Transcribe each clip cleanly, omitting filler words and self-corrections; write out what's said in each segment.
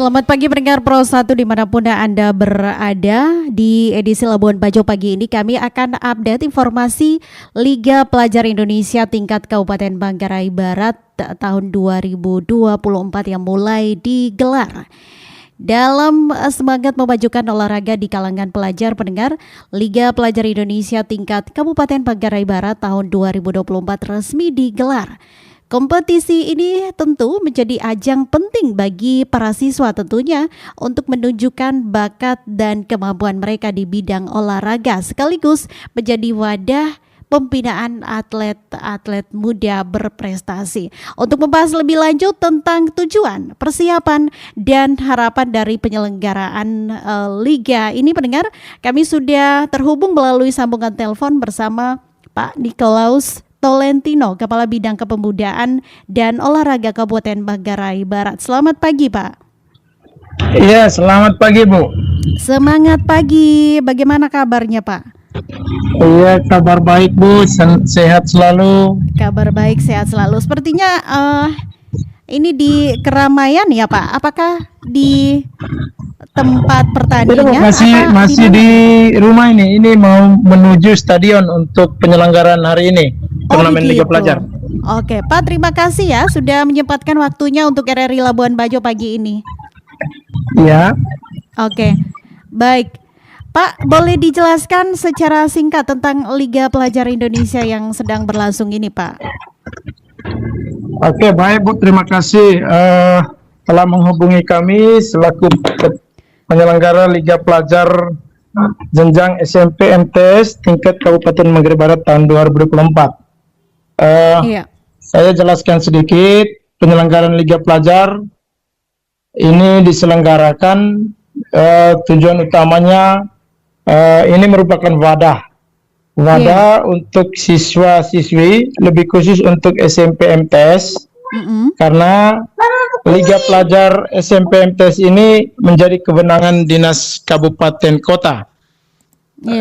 Selamat pagi pendengar Pro 1 dimanapun Anda berada. Di edisi Labuan Bajo pagi ini kami akan update informasi Liga Pelajar Indonesia tingkat Kabupaten Manggarai Barat tahun 2024 yang mulai digelar. Dalam semangat memajukan olahraga di kalangan pelajar pendengar, Liga Pelajar Indonesia tingkat Kabupaten Manggarai Barat tahun 2024 resmi digelar. Kompetisi ini tentu menjadi ajang penting bagi para siswa tentunya untuk menunjukkan bakat dan kemampuan mereka di bidang olahraga sekaligus menjadi wadah pembinaan atlet-atlet muda berprestasi. Untuk membahas lebih lanjut tentang tujuan, persiapan, dan harapan dari penyelenggaraan Liga ini pendengar, kami sudah terhubung melalui sambungan telepon bersama Pak Nikolaus Tolentino, Kepala Bidang Kepemudaan dan Olahraga Kabupaten Manggarai Barat. Selamat pagi, Pak. Iya, selamat pagi, Bu. Semangat pagi. Bagaimana kabarnya, Pak? Iya, kabar baik, Bu. Sehat selalu. Kabar baik, sehat selalu. Sepertinya ini di keramaian ya, Pak? Apakah di tempat pertandingan? Masih di rumah ini. Ini mau menuju stadion untuk penyelenggaraan hari ini. Turnamen Liga Pelajar. Oke, Pak, terima kasih ya sudah menyempatkan waktunya untuk RRI Labuan Bajo pagi ini. Iya. Oke, baik. Pak, boleh dijelaskan secara singkat tentang Liga Pelajar Indonesia yang sedang berlangsung ini, Pak? Oke, baik, Bu. Terima kasih telah menghubungi kami selaku penyelenggara Liga Pelajar jenjang SMP MTS tingkat Kabupaten Manggarai Barat tahun 2024. Iya. Saya jelaskan sedikit, penyelenggaraan Liga Pelajar ini diselenggarakan tujuan utamanya ini merupakan wadah untuk siswa-siswi, lebih khusus untuk SMP MTS, karena Liga Pelajar SMP MTS ini menjadi kewenangan Dinas Kabupaten Kota.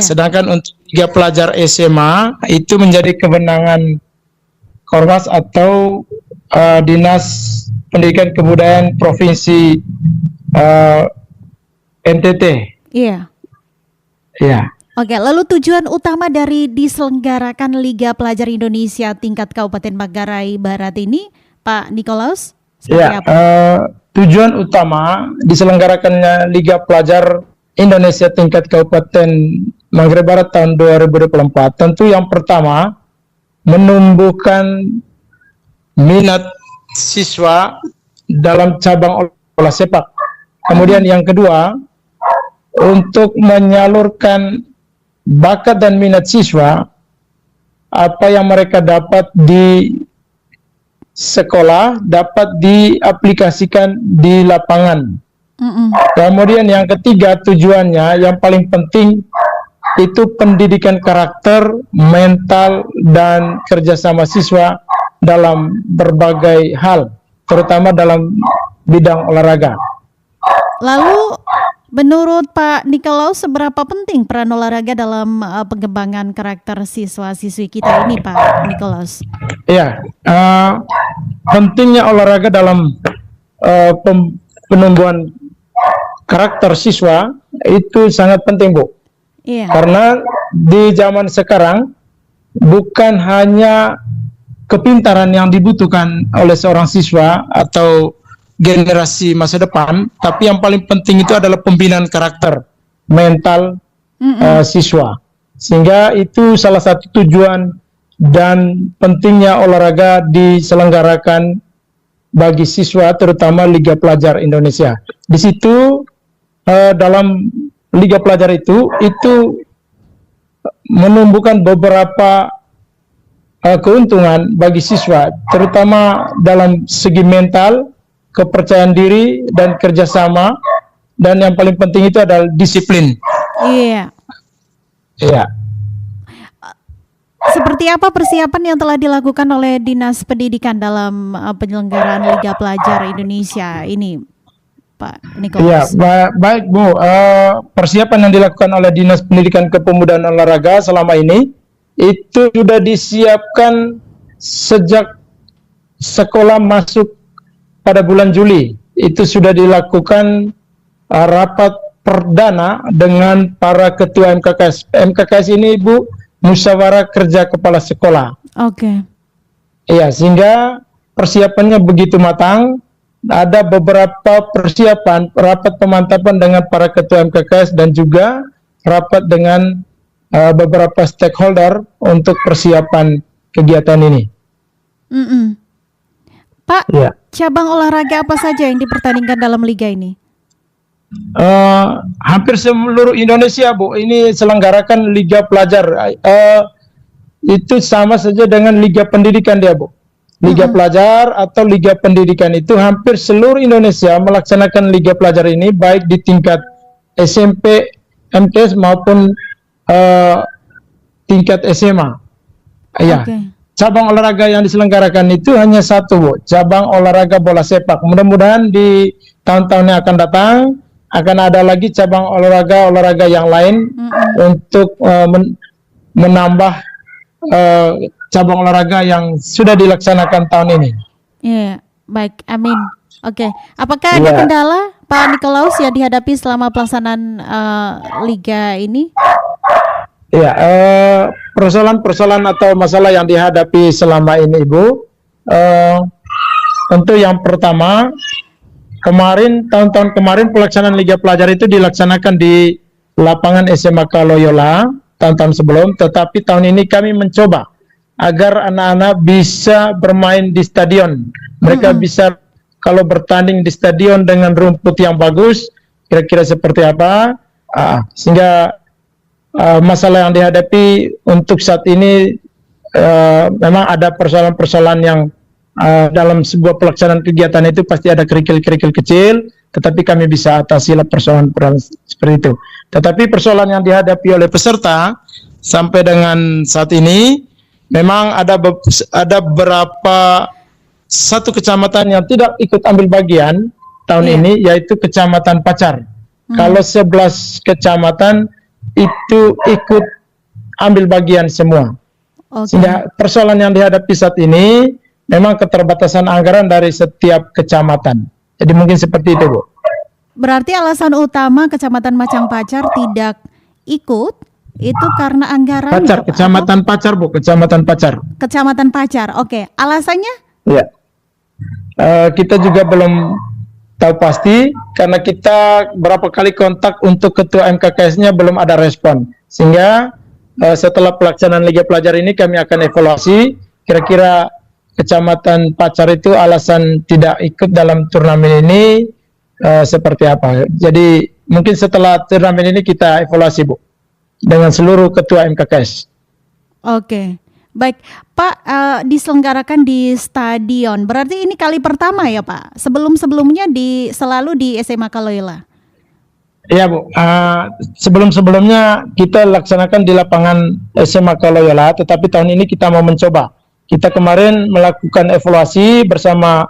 Sedangkan untuk Liga Pelajar SMA itu menjadi kewenangan Korwas atau Dinas Pendidikan Kebudayaan Provinsi NTT. Iya. Iya. Oke, lalu tujuan utama dari diselenggarakan Liga Pelajar Indonesia tingkat Kabupaten Manggarai Barat ini, Pak Nikolaus, seperti apa? Tujuan utama diselenggarakannya Liga Pelajar Indonesia tingkat Kabupaten Manggarai Barat tahun 2024, tentu yang pertama menumbuhkan minat siswa dalam cabang bola sepak. Kemudian yang kedua, untuk menyalurkan bakat dan minat siswa, apa yang mereka dapat di sekolah dapat diaplikasikan di lapangan. Kemudian yang ketiga, tujuannya yang paling penting itu pendidikan karakter, mental, dan kerjasama siswa dalam berbagai hal, terutama dalam bidang olahraga. Lalu menurut Pak Nikolaus, seberapa penting peran olahraga dalam pengembangan karakter siswa-siswi kita ini, Pak Nikolaus? Iya, pentingnya olahraga dalam penumbuhan karakter siswa itu sangat penting, Bu. Iya. Karena di zaman sekarang bukan hanya kepintaran yang dibutuhkan oleh seorang siswa atau generasi masa depan, tapi yang paling penting itu adalah pembinaan karakter, mental siswa. Sehingga itu salah satu tujuan dan pentingnya olahraga diselenggarakan bagi siswa, terutama Liga Pelajar Indonesia. Di situ dalam Liga Pelajar itu menumbuhkan beberapa keuntungan bagi siswa, terutama dalam segi mental, kepercayaan diri, dan kerjasama, dan yang paling penting itu adalah disiplin. Iya. Iya. Seperti apa persiapan yang telah dilakukan oleh Dinas Pendidikan dalam penyelenggaraan Liga Pelajar Indonesia ini, Pak Nikolaus? Iya, baik, Bu. Persiapan yang dilakukan oleh Dinas Pendidikan Kepemudaan Olahraga selama ini itu sudah disiapkan sejak sekolah masuk pada bulan Juli. itu sudah dilakukan rapat perdana dengan para ketua MKKS. MKKS ini Bu, musyawarah kerja kepala sekolah. Oke. Iya, sehingga persiapannya begitu matang. Ada beberapa persiapan rapat pemantapan dengan para ketua MKKS dan juga rapat dengan beberapa stakeholder untuk persiapan kegiatan ini. Pak, Ya. cabang olahraga apa saja yang dipertandingkan dalam liga ini? Hampir seluruh Indonesia, Bu, ini selenggarakan Liga Pelajar. Itu sama saja dengan Liga Pendidikan dia, Bu. Liga Pelajar atau Liga Pendidikan itu hampir seluruh Indonesia melaksanakan Liga Pelajar ini, baik di tingkat SMP, MTS maupun tingkat SMA. Ya. Oke. Cabang olahraga yang diselenggarakan itu hanya satu, Bu. Cabang olahraga bola sepak. Mudah-mudahan di tahun-tahun yang akan datang akan ada lagi cabang olahraga yang lain untuk menambah cabang olahraga yang sudah dilaksanakan tahun ini. Iya, baik, amin. Oke, apakah ada kendala Pak Nikolaus yang dihadapi selama pelaksanaan liga ini? Ya, persoalan-persoalan atau masalah yang dihadapi selama ini, Ibu, tentu yang pertama, tahun-tahun kemarin pelaksanaan Liga Pelajar itu dilaksanakan di lapangan SMA Loyola tahun-tahun sebelum, tetapi tahun ini kami mencoba agar anak-anak bisa bermain di stadion. Mereka bisa kalau bertanding di stadion dengan rumput yang bagus, kira-kira seperti apa, sehingga masalah yang dihadapi untuk saat ini memang ada persoalan-persoalan yang dalam sebuah pelaksanaan kegiatan itu pasti ada kerikil-kerikil kecil, tetapi kami bisa atasi persoalan-persoalan seperti itu. Tetapi persoalan yang dihadapi oleh peserta sampai dengan saat ini memang ada beberapa satu kecamatan yang tidak ikut ambil bagian tahun ini, yaitu Kecamatan Pacar. Kalau 11 kecamatan itu ikut ambil bagian semua. Sehingga persoalan yang dihadapi saat ini memang keterbatasan anggaran dari setiap kecamatan. Jadi mungkin seperti itu, Bu. Berarti alasan utama Kecamatan Macang Pacar tidak ikut itu karena anggaran. Pacar, Kecamatan Pacar, Bu, Kecamatan Pacar. Kecamatan Pacar, oke. Alasannya? Ya, kita juga belum tahu pasti karena kita berapa kali kontak untuk ketua MKKS-nya belum ada respon. Sehingga setelah pelaksanaan Liga Pelajar ini kami akan evaluasi kira-kira Kecamatan Pacar itu alasan tidak ikut dalam turnamen ini seperti apa. Jadi mungkin setelah turnamen ini kita evaluasi, Bu, dengan seluruh ketua MKKS. Oke. Baik, Pak, diselenggarakan di stadion. Berarti ini kali pertama ya, Pak? Sebelum-sebelumnya selalu di SMA Loyola. Iya, Bu. Sebelum-sebelumnya kita laksanakan di lapangan SMA Loyola, tetapi tahun ini kita mau mencoba. Kita kemarin melakukan evaluasi bersama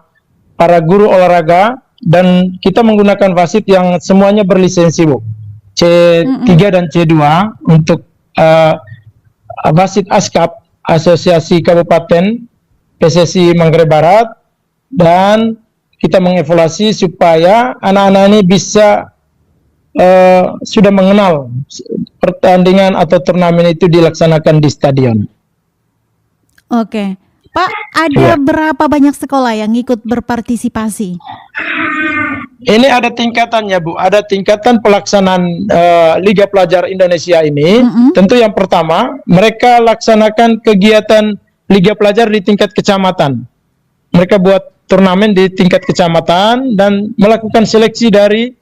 para guru olahraga dan kita menggunakan wasit yang semuanya berlisensi, Bu. C3 dan C2 untuk wasit ASKAP, Asosiasi Kabupaten PSSI Manggarai Barat, dan kita mengevaluasi supaya anak-anak ini bisa sudah mengenal pertandingan atau turnamen itu dilaksanakan di stadion. Oke, Pak, ada berapa banyak sekolah yang ikut berpartisipasi? Ini ada tingkatannya, Bu. Ada tingkatan pelaksanaan Liga Pelajar Indonesia ini. Tentu yang pertama, mereka laksanakan kegiatan Liga Pelajar di tingkat kecamatan. Mereka buat turnamen di tingkat kecamatan dan melakukan seleksi dari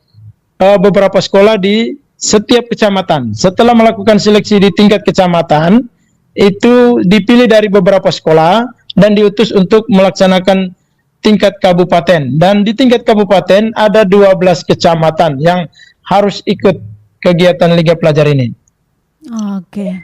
beberapa sekolah di setiap kecamatan. Setelah melakukan seleksi di tingkat kecamatan, itu dipilih dari beberapa sekolah dan diutus untuk melaksanakan tingkat kabupaten. Dan di tingkat kabupaten ada 12 kecamatan yang harus ikut kegiatan Liga Pelajar ini. Oke,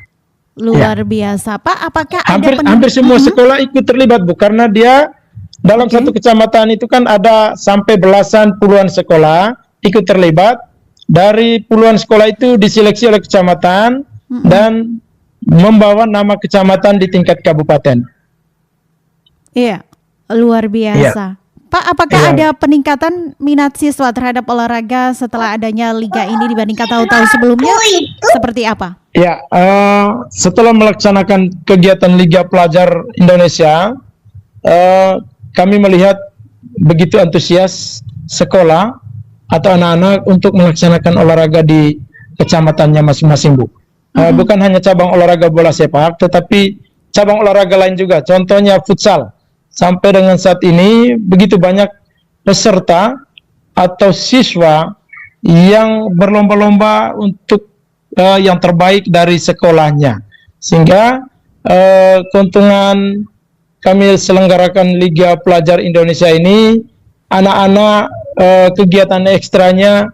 luar biasa, Pak. Apakah hampir semua sekolah ikut terlibat, Bu, karena dia dalam satu kecamatan itu kan ada sampai belasan puluhan sekolah ikut terlibat. Dari puluhan sekolah itu diseleksi oleh kecamatan dan membawa nama kecamatan di tingkat kabupaten. Iya, luar biasa. Pak, apakah Iya. ada peningkatan minat siswa terhadap olahraga setelah adanya liga ini dibandingkan tahun-tahun sebelumnya? Seperti apa? Ya, setelah melaksanakan kegiatan Liga Pelajar Indonesia, kami melihat begitu antusias sekolah atau anak-anak untuk melaksanakan olahraga di kecamatannya masing-masing, Bu. Bukan hanya cabang olahraga bola sepak, tetapi cabang olahraga lain juga. Contohnya futsal. Sampai dengan saat ini begitu banyak peserta atau siswa yang berlomba-lomba untuk yang terbaik dari sekolahnya, sehingga keuntungan kami selenggarakan Liga Pelajar Indonesia ini, anak-anak kegiatan ekstranya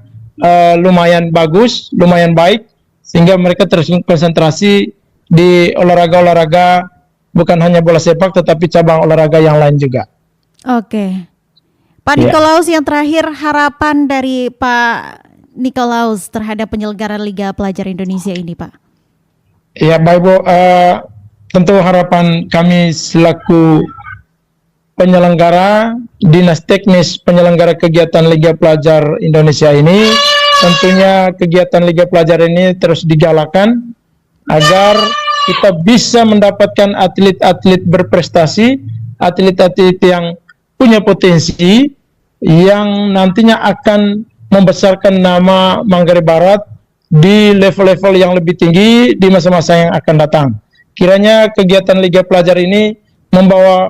lumayan bagus, lumayan baik, sehingga mereka terus konsentrasi di olahraga-olahraga bukan hanya bola sepak tetapi cabang olahraga yang lain juga. Oke. Pak Ya. Nikolaus, yang terakhir, harapan dari Pak Nikolaus terhadap penyelenggaraan Liga Pelajar Indonesia ini, Pak. Ya, baik, Bu. Tentu harapan kami selaku penyelenggara, dinas teknis penyelenggara kegiatan Liga Pelajar Indonesia ini, tentunya kegiatan Liga Pelajar ini terus digalakan agar kita bisa mendapatkan atlet-atlet berprestasi, atlet-atlet yang punya potensi, yang nantinya akan membesarkan nama Manggarai Barat di level-level yang lebih tinggi di masa-masa yang akan datang. Kiranya kegiatan Liga Pelajar ini membawa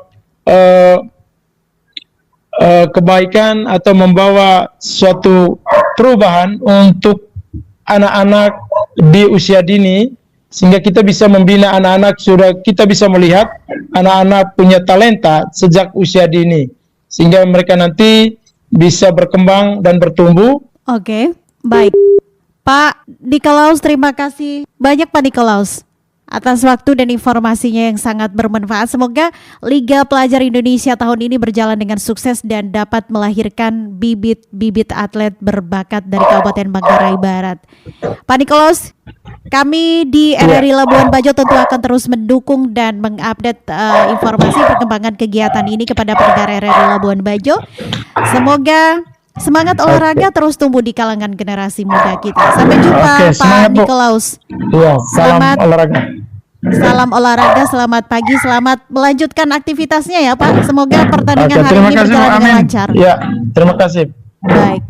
kebaikan atau membawa suatu perubahan untuk anak-anak di usia dini, sehingga kita bisa membina anak-anak, sudah kita bisa melihat anak-anak punya talenta sejak usia dini, sehingga mereka nanti bisa berkembang dan bertumbuh. Oke, baik. Pak Nikolaus, terima kasih banyak Pak Nikolaus atas waktu dan informasinya yang sangat bermanfaat. Semoga Liga Pelajar Indonesia tahun ini berjalan dengan sukses dan dapat melahirkan bibit-bibit atlet berbakat dari Kabupaten Manggarai Barat. Pak Nikolaus, kami di RRI Labuan Bajo tentu akan terus mendukung dan mengupdate informasi perkembangan kegiatan ini kepada pendengar RRI Labuan Bajo. Semoga semangat olahraga terus tumbuh di kalangan generasi muda kita. Sampai jumpa, Oke, Pak semangat, Bu. Nikolaus. Ya, salam Selamat olahraga. Salam olahraga, selamat pagi, selamat melanjutkan aktivitasnya ya Pak. Semoga pertandingan Oke, hari terima ini kasih, Bu. berjalan dengan Amin. lancar. Ya, terima kasih. Baik.